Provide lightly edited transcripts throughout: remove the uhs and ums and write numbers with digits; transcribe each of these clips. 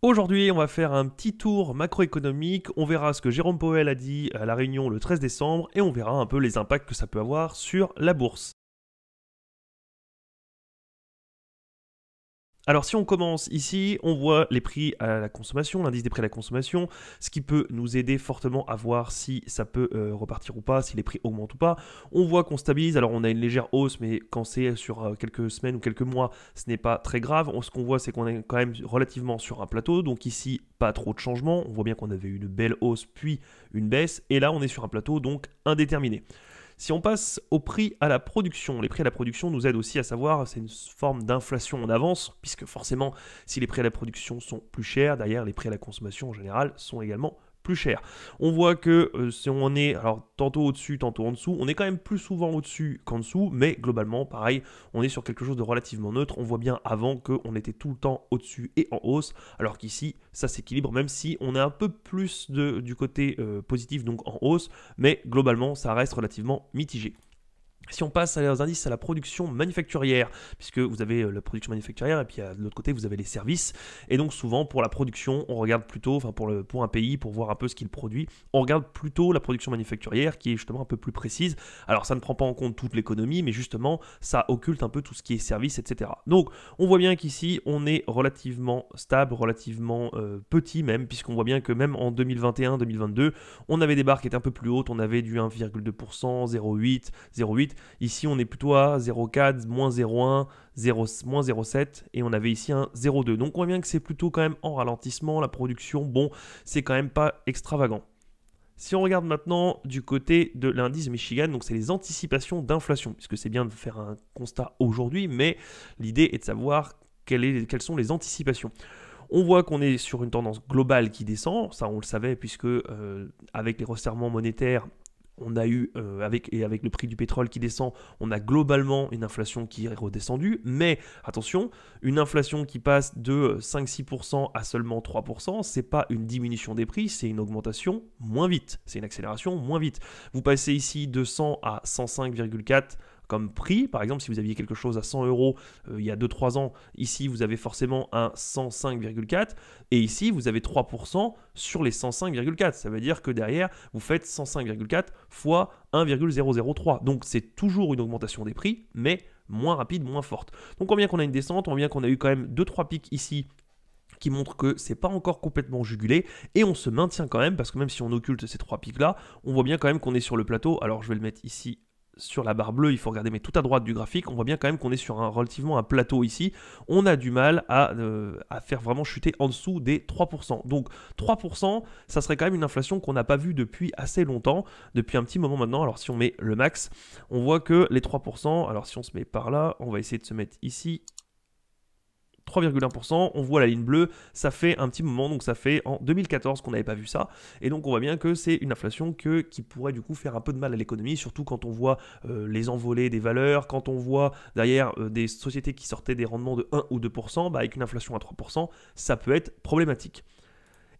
Aujourd'hui, on va faire un petit tour macroéconomique, on verra ce que Jérôme Powell a dit à la réunion le 13 décembre et on verra un peu les impacts que ça peut avoir sur la bourse. Alors si on commence ici, on voit les prix à la consommation, l'indice des prix à la consommation, ce qui peut nous aider fortement à voir si ça peut repartir ou pas, si les prix augmentent ou pas. On voit qu'on stabilise, alors on a une légère hausse, mais quand c'est sur quelques semaines ou quelques mois, ce n'est pas très grave. Ce qu'on voit, c'est qu'on est quand même relativement sur un plateau, donc ici, pas trop de changements. On voit bien qu'on avait eu une belle hausse, puis une baisse, et là, on est sur un plateau, donc indéterminé. Si on passe au prix à la production, les prix à la production nous aident aussi à savoir, c'est une forme d'inflation en avance, puisque forcément, si les prix à la production sont plus chers, derrière les prix à la consommation en général sont également plus chers. On voit que si on est alors tantôt au-dessus, tantôt en dessous, on est quand même plus souvent au-dessus qu'en dessous, mais globalement, pareil, on est sur quelque chose de relativement neutre. On voit bien avant qu'on était tout le temps au-dessus et en hausse, alors qu'ici, ça s'équilibre, même si on est un peu plus du côté positif, donc en hausse, mais globalement, ça reste relativement mitigé. Si on passe aux indices à la production manufacturière, puisque vous avez la production manufacturière et puis de l'autre côté vous avez les services, et donc souvent pour la production on regarde plutôt, enfin pour un pays, pour voir un peu ce qu'il produit, on regarde plutôt la production manufacturière qui est justement un peu plus précise. Alors ça ne prend pas en compte toute l'économie, mais justement ça occulte un peu tout ce qui est services, etc. Donc on voit bien qu'ici on est relativement stable, relativement petit même, puisqu'on voit bien que même en 2021-2022, on avait des barres qui étaient un peu plus hautes, on avait du 1,2%, 0,8, 0,8. Ici, on est plutôt à 0,4, moins 0,1, moins 0,7 et on avait ici un 0,2. Donc, on voit bien que c'est plutôt quand même en ralentissement. La production, bon, c'est quand même pas extravagant. Si on regarde maintenant du côté de l'indice Michigan, donc c'est les anticipations d'inflation, puisque c'est bien de faire un constat aujourd'hui, mais l'idée est de savoir quelles sont les anticipations. On voit qu'on est sur une tendance globale qui descend, ça on le savait puisque avec les resserrements monétaires, on a eu, avec le prix du pétrole qui descend, on a globalement une inflation qui est redescendue. Mais attention, une inflation qui passe de 5-6% à seulement 3%, c'est pas une diminution des prix, c'est une augmentation moins vite. C'est une accélération moins vite. Vous passez ici de 100 à 105,4 comme prix. Par exemple, si vous aviez quelque chose à 100 euros il y a 2-3 ans, ici vous avez forcément un 105,4 et ici vous avez 3% sur les 105,4. Ça veut dire que derrière vous faites 105,4 fois 1,003. Donc c'est toujours une augmentation des prix, mais moins rapide, moins forte. Donc on voit bien qu'on a une descente, on voit bien qu'on a eu quand même 2-3 pics ici qui montre que c'est pas encore complètement jugulé et on se maintient quand même parce que même si on occulte ces 3 pics là, on voit bien quand même qu'on est sur le plateau. Alors je vais le mettre ici sur la barre bleue, il faut regarder mais tout à droite du graphique, on voit bien quand même qu'on est sur relativement un plateau ici. On a du mal à faire vraiment chuter en dessous des 3%. Donc 3%, ça serait quand même une inflation qu'on n'a pas vue depuis assez longtemps, depuis un petit moment maintenant. Alors si on met le max, on voit que les 3%, alors si on se met par là, on va essayer de se mettre ici, 3,1%, on voit la ligne bleue, ça fait un petit moment, donc ça fait en 2014 qu'on n'avait pas vu ça, et donc on voit bien que c'est une inflation qui pourrait du coup faire un peu de mal à l'économie, surtout quand on voit les envolées des valeurs, quand on voit derrière des sociétés qui sortaient des rendements de 1 ou 2%, avec une inflation à 3%, ça peut être problématique.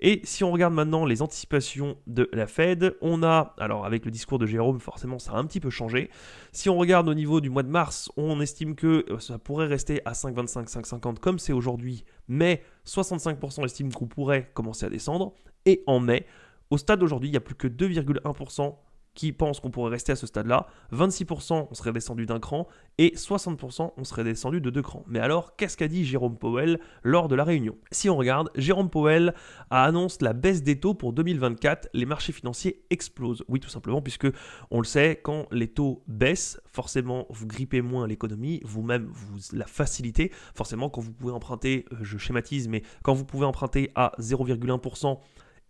Et si on regarde maintenant les anticipations de la Fed, on a, alors avec le discours de Jérôme, forcément ça a un petit peu changé. Si on regarde au niveau du mois de mars, on estime que ça pourrait rester à 5,25, 5,50 comme c'est aujourd'hui, mais 65% estiment qu'on pourrait commencer à descendre. Et en mai, au stade d'aujourd'hui, il n'y a plus que 2,1% qui pensent qu'on pourrait rester à ce stade-là, 26% on serait descendu d'un cran et 60% on serait descendu de 2 crans. Mais alors, qu'est-ce qu'a dit Jérôme Powell lors de la réunion? Si on regarde, Jérôme Powell annonce la baisse des taux pour 2024, les marchés financiers explosent. Oui, tout simplement, puisque on le sait, quand les taux baissent, forcément vous grippez moins l'économie, vous-même vous la facilitez. Forcément, quand vous pouvez emprunter, je schématise, mais quand vous pouvez emprunter à 0,1%,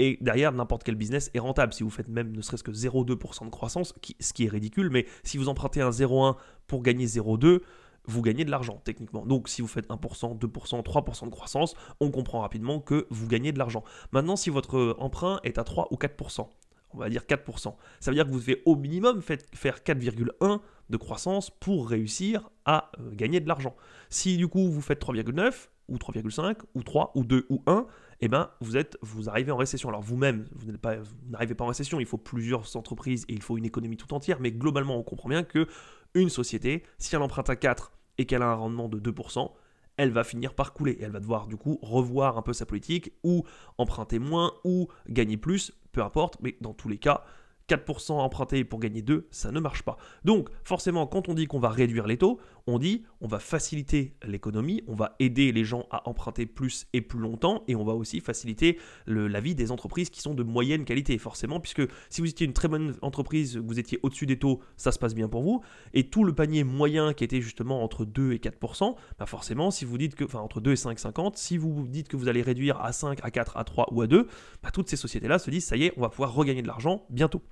et derrière, n'importe quel business est rentable. Si vous faites même ne serait-ce que 0,2% de croissance, ce qui est ridicule, mais si vous empruntez un 0,1 pour gagner 0,2, vous gagnez de l'argent techniquement. Donc si vous faites 1%, 2%, 3% de croissance, on comprend rapidement que vous gagnez de l'argent. Maintenant, si votre emprunt est à 3 ou 4%, on va dire 4%, ça veut dire que vous devez au minimum faire 4,1 de croissance pour réussir à gagner de l'argent. Si du coup vous faites 3,9 ou 3,5 ou 3 ou 2 ou 1, eh ben, vous arrivez en récession. Alors vous-même, vous n'arrivez pas en récession, il faut plusieurs entreprises et il faut une économie tout entière, mais globalement, on comprend bien qu'une société, si elle emprunte à 4 et qu'elle a un rendement de 2%, elle va finir par couler. Et elle va devoir du coup revoir un peu sa politique, ou emprunter moins, ou gagner plus, peu importe, mais dans tous les cas, 4% emprunté pour gagner 2, ça ne marche pas. Donc forcément, quand on dit qu'on va réduire les taux, on dit on va faciliter l'économie, on va aider les gens à emprunter plus et plus longtemps, et on va aussi faciliter la vie des entreprises qui sont de moyenne qualité, forcément, puisque si vous étiez une très bonne entreprise, vous étiez au-dessus des taux, ça se passe bien pour vous, et tout le panier moyen qui était justement entre 2 et 4%, bah forcément, si vous dites que, enfin entre 2 et 5,50, si vous dites que vous allez réduire à 5, à 4, à 3 ou à 2, bah toutes ces sociétés-là se disent ça y est, on va pouvoir regagner de l'argent bientôt.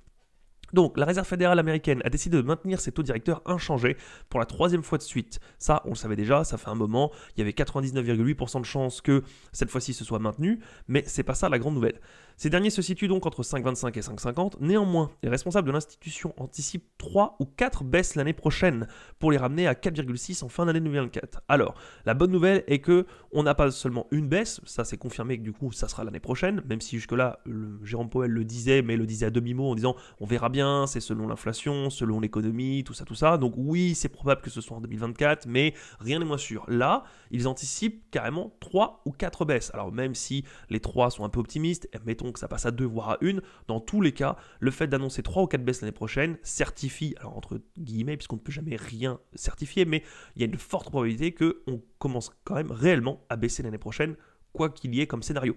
Donc, la Réserve fédérale américaine a décidé de maintenir ses taux directeurs inchangés pour la 3e fois de suite. Ça, on le savait déjà, ça fait un moment. Il y avait 99,8% de chances que cette fois-ci ce soit maintenu, mais c'est pas ça la grande nouvelle. Ces derniers se situent donc entre 5,25 et 5,50. Néanmoins, les responsables de l'institution anticipent 3 ou 4 baisses l'année prochaine pour les ramener à 4,6 en fin d'année 2024. Alors, la bonne nouvelle est que on n'a pas seulement une baisse, ça c'est confirmé que du coup ça sera l'année prochaine, même si jusque-là, Jérôme Powell le disait, mais le disait à demi-mot en disant on verra bien, c'est selon l'inflation, selon l'économie, tout ça. Donc oui, c'est probable que ce soit en 2024, mais rien n'est moins sûr. Là, ils anticipent carrément 3 ou 4 baisses. Alors même si les 3 sont un peu optimistes, mettons que ça passe à 2 voire à 1, dans tous les cas, le fait d'annoncer 3 ou 4 baisses l'année prochaine certifie, alors entre guillemets, puisqu'on ne peut jamais rien certifier, mais il y a une forte probabilité qu'on commence quand même réellement à baisser l'année prochaine, quoi qu'il y ait comme scénario,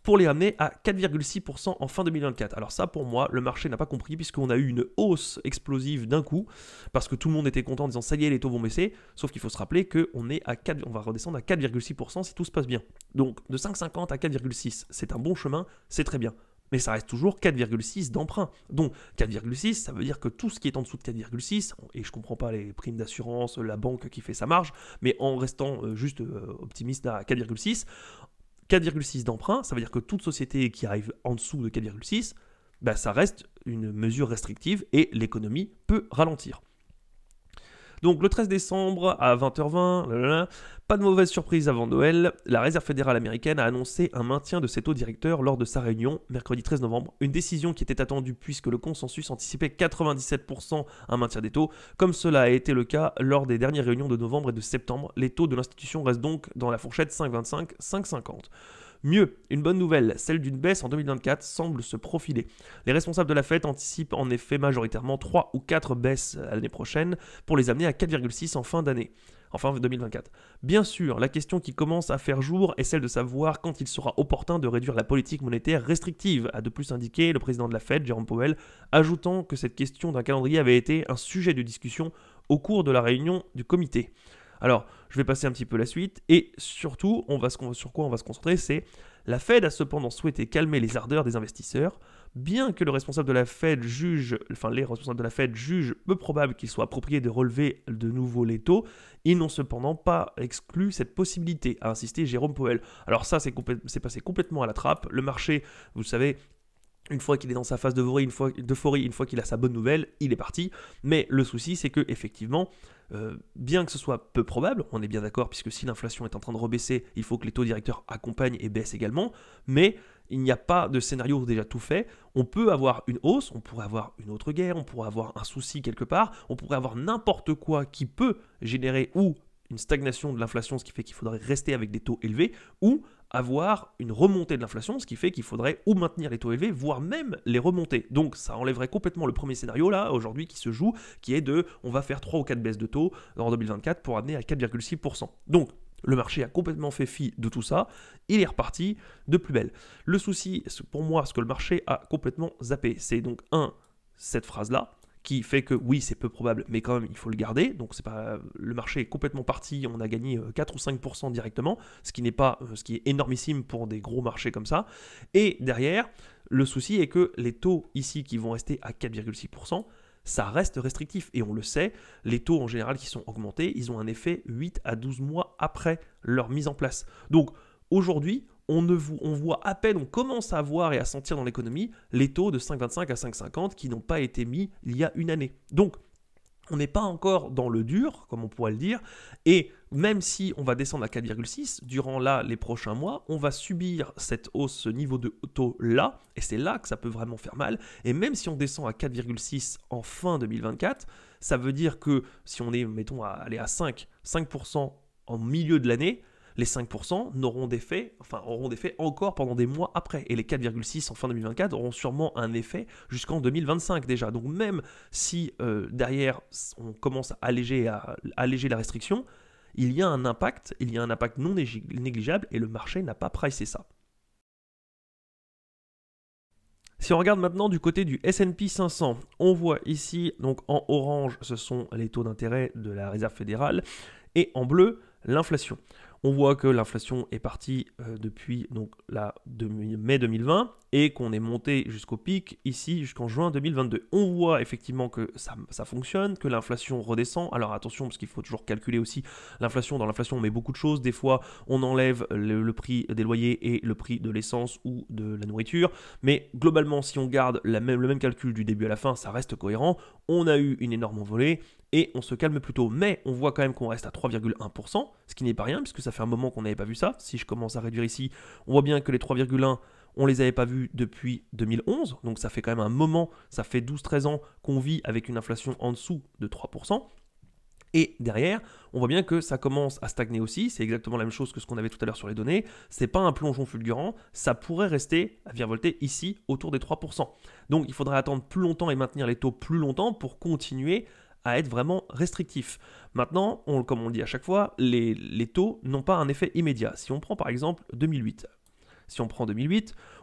pour les ramener à 4,6% en fin 2024. Alors ça, pour moi, le marché n'a pas compris, puisqu'on a eu une hausse explosive d'un coup, parce que tout le monde était content en disant ça y est, les taux vont baisser, sauf qu'il faut se rappeler qu'on va redescendre à 4,6% si tout se passe bien. Donc de 5,50 à 4,6, c'est un bon chemin, c'est très bien. Mais ça reste toujours 4,6 d'emprunt. Donc 4,6, ça veut dire que tout ce qui est en dessous de 4,6, et je ne comprends pas les primes d'assurance, la banque qui fait sa marge, mais en restant juste optimiste à 4,6 d'emprunt, ça veut dire que toute société qui arrive en dessous de 4,6, bah, ça reste une mesure restrictive et l'économie peut ralentir. Donc le 13 décembre à 20h20, pas de mauvaise surprise avant Noël, la Réserve fédérale américaine a annoncé un maintien de ses taux directeurs lors de sa réunion mercredi 13 novembre, une décision qui était attendue puisque le consensus anticipait 97% un maintien des taux. Comme cela a été le cas lors des dernières réunions de novembre et de septembre, les taux de l'institution restent donc dans la fourchette 5,25-5,50. Mieux, une bonne nouvelle, celle d'une baisse en 2024 semble se profiler. Les responsables de la Fed anticipent en effet majoritairement 3 ou 4 baisses l'année prochaine pour les amener à 4,6 en fin d'année. Enfin 2024. Bien sûr, la question qui commence à faire jour est celle de savoir quand il sera opportun de réduire la politique monétaire restrictive, a de plus indiqué le président de la Fed, Jérôme Powell, ajoutant que cette question d'un calendrier avait été un sujet de discussion au cours de la réunion du comité. Alors, je vais passer un petit peu la suite, et surtout, sur quoi on va se concentrer, c'est la Fed a cependant souhaité calmer les ardeurs des investisseurs, bien que les responsables de la Fed jugent peu probable qu'il soit approprié de relever de nouveau les taux, ils n'ont cependant pas exclu cette possibilité, a insisté Jérôme Powell. Alors ça, c'est passé complètement à la trappe, le marché, vous le savez, une fois qu'il est dans sa phase d'euphorie, une fois qu'il a sa bonne nouvelle, il est parti. Mais le souci, c'est que effectivement, bien que ce soit peu probable, on est bien d'accord, puisque si l'inflation est en train de rebaisser, il faut que les taux directeurs accompagnent et baissent également. Mais il n'y a pas de scénario déjà tout fait. On peut avoir une hausse, on pourrait avoir une autre guerre, on pourrait avoir un souci quelque part, on pourrait avoir n'importe quoi qui peut générer ou une stagnation de l'inflation, ce qui fait qu'il faudrait rester avec des taux élevés, ou avoir une remontée de l'inflation, ce qui fait qu'il faudrait ou maintenir les taux élevés, voire même les remonter. Donc ça enlèverait complètement le premier scénario là, aujourd'hui, qui se joue, qui est on va faire 3 ou 4 baisses de taux en 2024 pour amener à 4,6%. Donc le marché a complètement fait fi de tout ça, il est reparti de plus belle. Le souci, pour moi, ce que le marché a complètement zappé, c'est donc cette phrase-là, qui fait que oui, c'est peu probable, mais quand même, il faut le garder. Donc, le marché est complètement parti, on a gagné 4 ou 5% directement, ce qui est énormissime pour des gros marchés comme ça. Et derrière, le souci est que les taux ici qui vont rester à 4,6%, ça reste restrictif. Et on le sait, les taux en général qui sont augmentés, ils ont un effet 8 à 12 mois après leur mise en place. Donc, aujourd'hui, on voit à peine, on commence à voir et à sentir dans l'économie les taux de 5,25 à 5,50 qui n'ont pas été mis il y a une année. Donc, on n'est pas encore dans le dur, comme on pourrait le dire, et même si on va descendre à 4,6, durant les prochains mois, on va subir cette hausse, ce niveau de taux là, et c'est là que ça peut vraiment faire mal, et même si on descend à 4,6 en fin 2024, ça veut dire que si on est, mettons, à 5% en milieu de l'année, les 5% auront des faits encore pendant des mois après. Et les 4,6 en fin 2024 auront sûrement un effet jusqu'en 2025 déjà. Donc même si derrière on commence à alléger la restriction, il y a un impact non négligeable et le marché n'a pas pricé ça. Si on regarde maintenant du côté du S&P 500, on voit ici, donc en orange, ce sont les taux d'intérêt de la Réserve fédérale, et en bleu, l'inflation. On voit que l'inflation est partie depuis mai 2020 et qu'on est monté jusqu'au pic ici jusqu'en juin 2022. On voit effectivement que ça fonctionne, que l'inflation redescend. Alors attention parce qu'il faut toujours calculer aussi l'inflation. Dans l'inflation on met beaucoup de choses. Des fois on enlève le prix des loyers et le prix de l'essence ou de la nourriture. Mais globalement si on garde le même calcul du début à la fin, ça reste cohérent. On a eu une énorme envolée et on se calme plutôt. Mais on voit quand même qu'on reste à 3,1%, ce qui n'est pas rien puisque ça fait un moment qu'on n'avait pas vu ça. Si je commence à réduire ici, on voit bien que les 3,1, on les avait pas vus depuis 2011. Donc ça fait quand même un moment, ça fait 12-13 ans qu'on vit avec une inflation en dessous de 3%. Et derrière, on voit bien que ça commence à stagner aussi. C'est exactement la même chose que ce qu'on avait tout à l'heure sur les données. C'est pas un plongeon fulgurant. Ça pourrait rester à virevolter ici autour des 3%. Donc il faudrait attendre plus longtemps et maintenir les taux plus longtemps pour continuer à être vraiment restrictif. Maintenant, comme on le dit à chaque fois, les taux n'ont pas un effet immédiat. Si on prend par exemple 2008,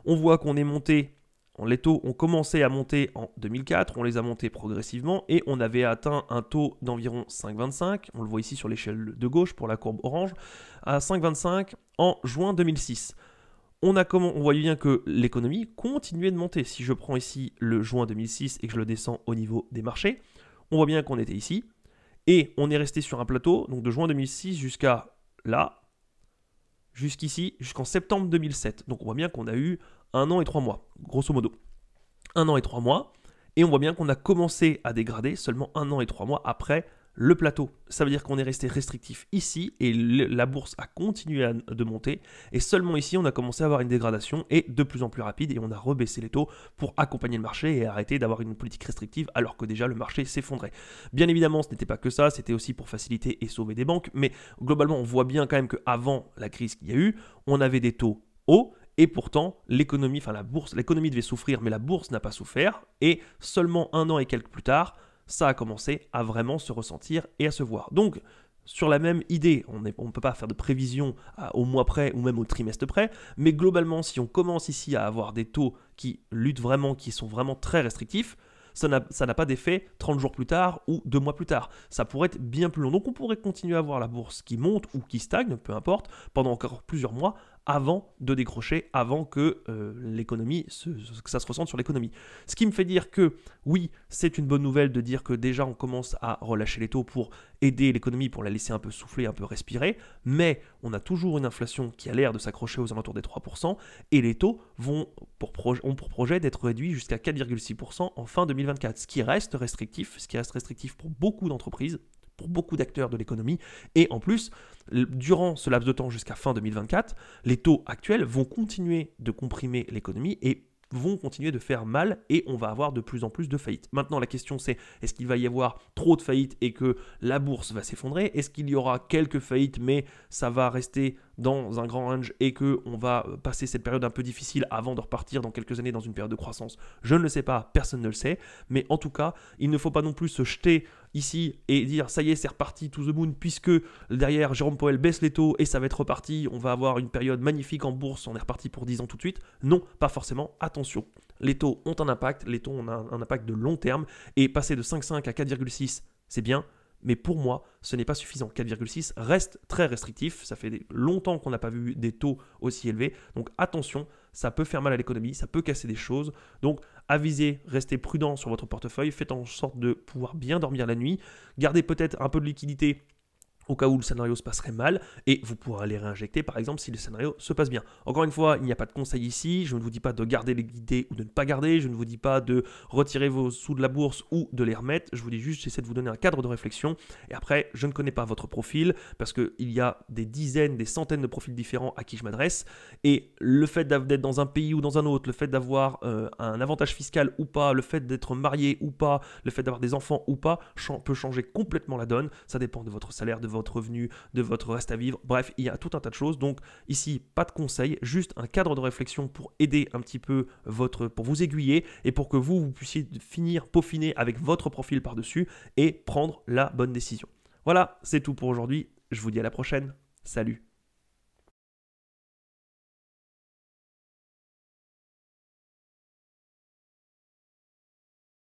on voit qu'on est monté, les taux ont commencé à monter en 2004, on les a montés progressivement et on avait atteint un taux d'environ 5,25, on le voit ici sur l'échelle de gauche pour la courbe orange, à 5,25 en juin 2006. On voit bien que l'économie continuait de monter. Si je prends ici le juin 2006 et que je le descends au niveau des marchés, on voit bien qu'on était ici, et on est resté sur un plateau, donc de juin 2006 jusqu'à là, jusqu'ici, jusqu'en septembre 2007. Donc on voit bien qu'on a eu 1 an et 3 mois, grosso modo. 1 an et 3 mois, et on voit bien qu'on a commencé à dégrader seulement 1 an et 3 mois après le plateau. Ça veut dire qu'on est resté restrictif ici, et la bourse a continué de monter, et seulement ici on a commencé à avoir une dégradation, et de plus en plus rapide, et on a rebaissé les taux pour accompagner le marché et arrêter d'avoir une politique restrictive alors que déjà le marché s'effondrait. Bien évidemment ce n'était pas que ça, c'était aussi pour faciliter et sauver des banques, mais globalement on voit bien quand même qu'avant la crise qu'il y a eu, on avait des taux hauts, et pourtant, l'économie devait souffrir, mais la bourse n'a pas souffert. Et seulement 1 an et quelques plus tard, ça a commencé à vraiment se ressentir et à se voir. Donc, sur la même idée, on ne peut pas faire de prévision au mois près ou même au trimestre près, mais globalement, si on commence ici à avoir des taux qui luttent vraiment, qui sont vraiment très restrictifs, ça n'a pas d'effet 30 jours plus tard ou 2 mois plus tard. Ça pourrait être bien plus long. Donc on pourrait continuer à voir la bourse qui monte ou qui stagne, peu importe, pendant encore plusieurs mois avant de décrocher, avant que que ça se ressente sur l'économie. Ce qui me fait dire que oui, c'est une bonne nouvelle de dire que déjà on commence à relâcher les taux pour aider l'économie, pour la laisser un peu souffler, un peu respirer, mais on a toujours une inflation qui a l'air de s'accrocher aux alentours des 3%, et les taux ont pour projet d'être réduits jusqu'à 4,6% en fin 2024, ce qui reste restrictif pour beaucoup d'entreprises, pour beaucoup d'acteurs de l'économie, et en plus, durant ce laps de temps jusqu'à fin 2024, les taux actuels vont continuer de comprimer l'économie et vont continuer de faire mal, et on va avoir de plus en plus de faillites. Maintenant la question c'est, est-ce qu'il va y avoir trop de faillites et que la bourse va s'effondrer? Est-ce qu'il y aura quelques faillites mais ça va rester dans un grand range et qu'on va passer cette période un peu difficile avant de repartir dans quelques années dans une période de croissance? Je ne le sais pas, personne ne le sait, mais en tout cas il ne faut pas non plus se jeter ici et dire ça y est c'est reparti to the moon, puisque derrière Jérôme Powell baisse les taux et ça va être reparti, on va avoir une période magnifique en bourse, on est reparti pour 10 ans tout de suite. Non, pas forcément, attention, les taux ont un impact, les taux ont un impact de long terme, et passer de 5,5 à 4,6 c'est bien, mais pour moi, ce n'est pas suffisant. 4,6 reste très restrictif. Ça fait longtemps qu'on n'a pas vu des taux aussi élevés. Donc attention, ça peut faire mal à l'économie, ça peut casser des choses. Donc avisez, restez prudent sur votre portefeuille. Faites en sorte de pouvoir bien dormir la nuit. Gardez peut-être un peu de liquidité au cas où le scénario se passerait mal, et vous pourrez les réinjecter par exemple si le scénario se passe bien. Encore une fois, il n'y a pas de conseil ici, je ne vous dis pas de garder les liquidités ou de ne pas garder, je ne vous dis pas de retirer vos sous de la bourse ou de les remettre, je vous dis juste, j'essaie de vous donner un cadre de réflexion, et après, je ne connais pas votre profil, parce qu'il y a des dizaines, des centaines de profils différents à qui je m'adresse, et le fait d'être dans un pays ou dans un autre, le fait d'avoir un avantage fiscal ou pas, le fait d'être marié ou pas, le fait d'avoir des enfants ou pas, peut changer complètement la donne, ça dépend de votre salaire, de votre revenu, de votre reste à vivre. Bref, il y a tout un tas de choses. Donc ici, pas de conseils, juste un cadre de réflexion pour aider un petit peu pour vous aiguiller et pour que vous puissiez finir, peaufiner avec votre profil par-dessus et prendre la bonne décision. Voilà, c'est tout pour aujourd'hui. Je vous dis à la prochaine. Salut!